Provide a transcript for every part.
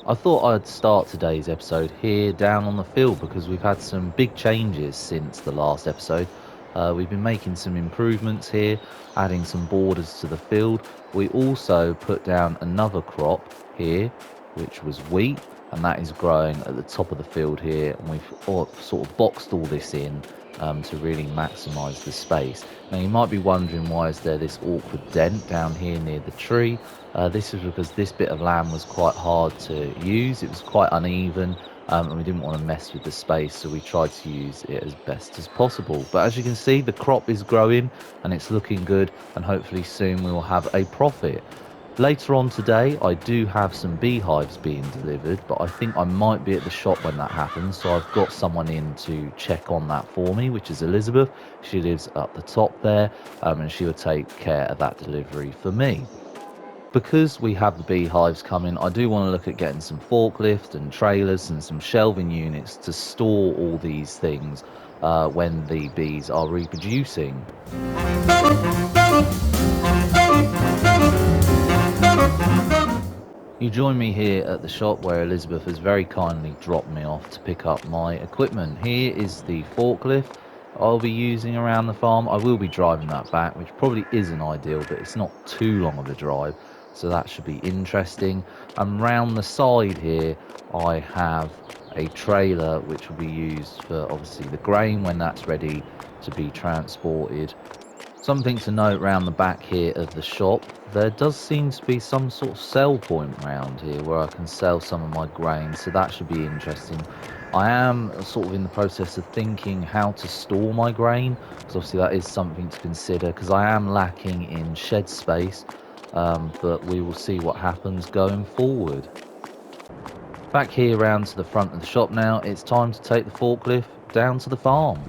I thought I'd start today's episode here down on the field because we've had some big changes since the last episode. We've been making some improvements here, adding some borders to the field. We also put down another crop here, which was wheat, and that is growing at the top of the field here. And we've sort of boxed all this in to really maximise the space. Now you might be wondering, why is there this awkward dent down here near the tree? This is because this bit of land was quite hard to use. It was quite uneven, and we didn't want to mess with the space, so we tried to use it as best as possible. But as you can see, the crop is growing and it's looking good, and hopefully soon we will have a profit. Later on today, I do have some beehives being delivered, but I think I might be at the shop when that happens, so I've got someone in to check on that for me, which is Elizabeth. She lives up the top there, and she will take care of that delivery for me. Because we have the beehives coming, I do want to look at getting some forklifts and trailers and some shelving units to store all these things when the bees are reproducing. You join me here at the shop where Elizabeth has very kindly dropped me off to pick up my equipment. Here is the forklift I'll be using around the farm. I will be driving that back, which probably isn't ideal, but it's not too long of a drive, so that should be interesting. And round the side here I have a trailer which will be used for obviously the grain when that's ready to be transported. Something to note round the back here of the shop, there does seem to be some sort of sell point round here where I can sell some of my grain, so that should be interesting. I am sort of in the process of thinking how to store my grain, because obviously that is something to consider, because I am lacking in shed space, but we will see what happens going forward. Back here round to the front of the shop now, it's time to take the forklift down to the farm.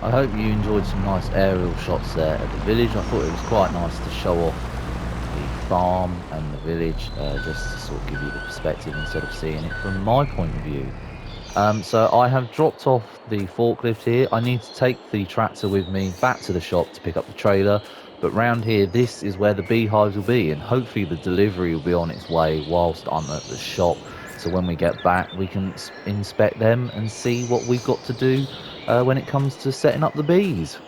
I hope you enjoyed some nice aerial shots there at the village. I thought it was quite nice to show off the farm and the village, just to sort of give you the perspective instead of seeing it from my point of view. So I have dropped off the forklift here. I need to take the tractor with me back to the shop to pick up the trailer. But round here, this is where the beehives will be, and hopefully the delivery will be on its way whilst I'm at the shop. So when we get back, we can inspect them and see what we've got to do when it comes to setting up the bees.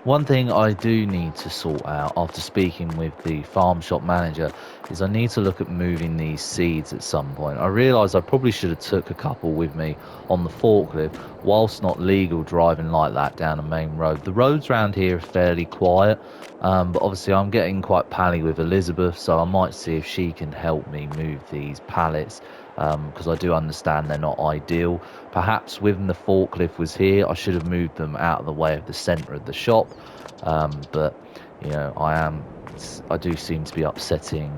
One thing I do need to sort out after speaking with the farm shop manager is I need to look at moving these seeds at some point. I realise I probably should have took a couple with me on the forklift whilst not legal driving like that down a main road. The roads around here are fairly quiet, but obviously I'm getting quite pally with Elizabeth, so I might see if she can help me move these pallets, because I do understand they're not ideal. Perhaps when the forklift was here, I should have moved them out of the way of the centre of the shop, but you know, I do seem to be upsetting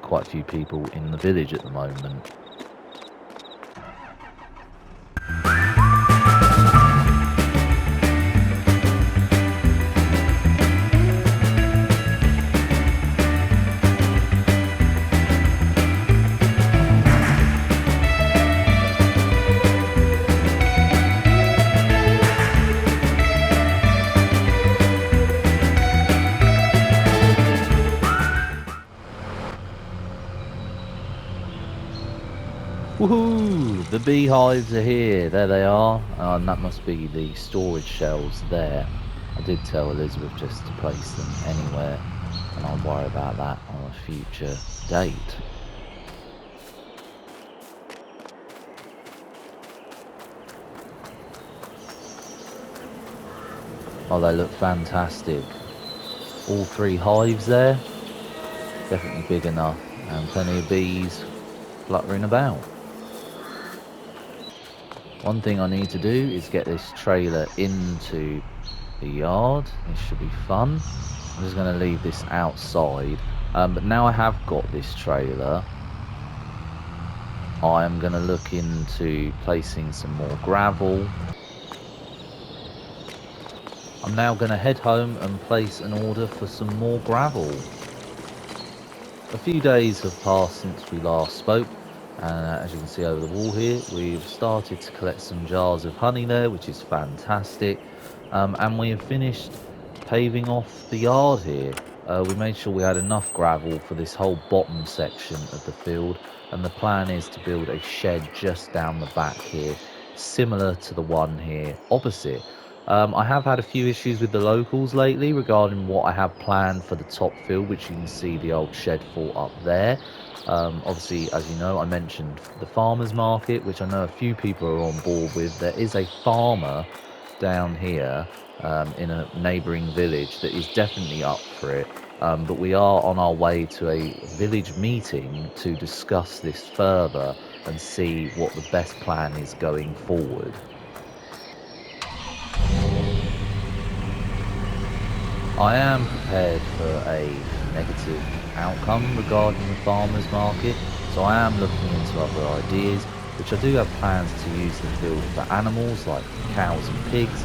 quite a few people in the village at the moment. the beehives are here. There they are. And that must be the storage shells there. I did tell Elizabeth just to place them anywhere, and I'll worry about that on a future date. Oh, they look fantastic. All 3 hives there. Definitely big enough, and plenty of bees fluttering about. One thing I need to do is get this trailer into the yard. This should be fun. I'm just going to leave this outside. But now I have got this trailer, I am going to look into placing some more gravel. I'm now going to head home and place an order for some more gravel. A few days have passed since we last spoke, and as you can see over the wall here, we've started to collect some jars of honey there, which is fantastic. And we have finished paving off the yard here. We made sure we had enough gravel for this whole bottom section of the field, and the plan is to build a shed just down the back here, similar to the one here opposite. I have had a few issues with the locals lately regarding what I have planned for the top field, which you can see the old shed for up there. Obviously, as you know, I mentioned the farmers market, which I know a few people are on board with. There is a farmer down here in a neighbouring village that is definitely up for it. But we are on our way to a village meeting to discuss this further and see what the best plan is going forward. I am prepared for a negative outcome regarding the farmers market, so I am looking into other ideas, which I do have plans to use the field for animals like cows and pigs.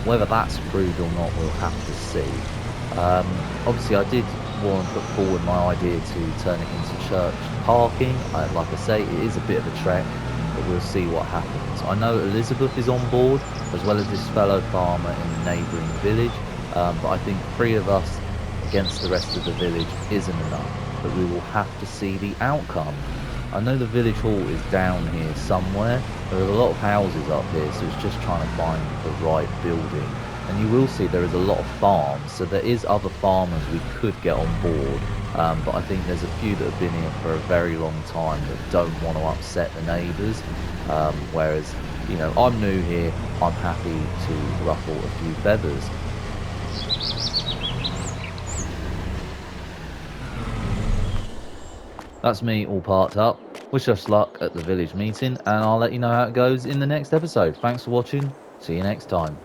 Whether that's approved or not, we'll have to see. Obviously, I did want to put forward my idea to turn it into church parking. Like I say, it is a bit of a trek, but we'll see what happens. I know Elizabeth is on board, as well as this fellow farmer in the neighbouring village. But I think 3 of us against the rest of the village isn't enough, but we will have to see the outcome. I know the village hall is down here somewhere. There are a lot of houses up here, so it's just trying to find the right building. And you will see there is a lot of farms, so there is other farmers we could get on board. But I think there's a few that have been here for a very long time that don't want to upset the neighbours. Whereas, you know, I'm new here, I'm happy to ruffle a few feathers. That's me all parked up. Wish us luck at the village meeting, and I'll let you know how it goes in the next episode. Thanks for watching. See you next time.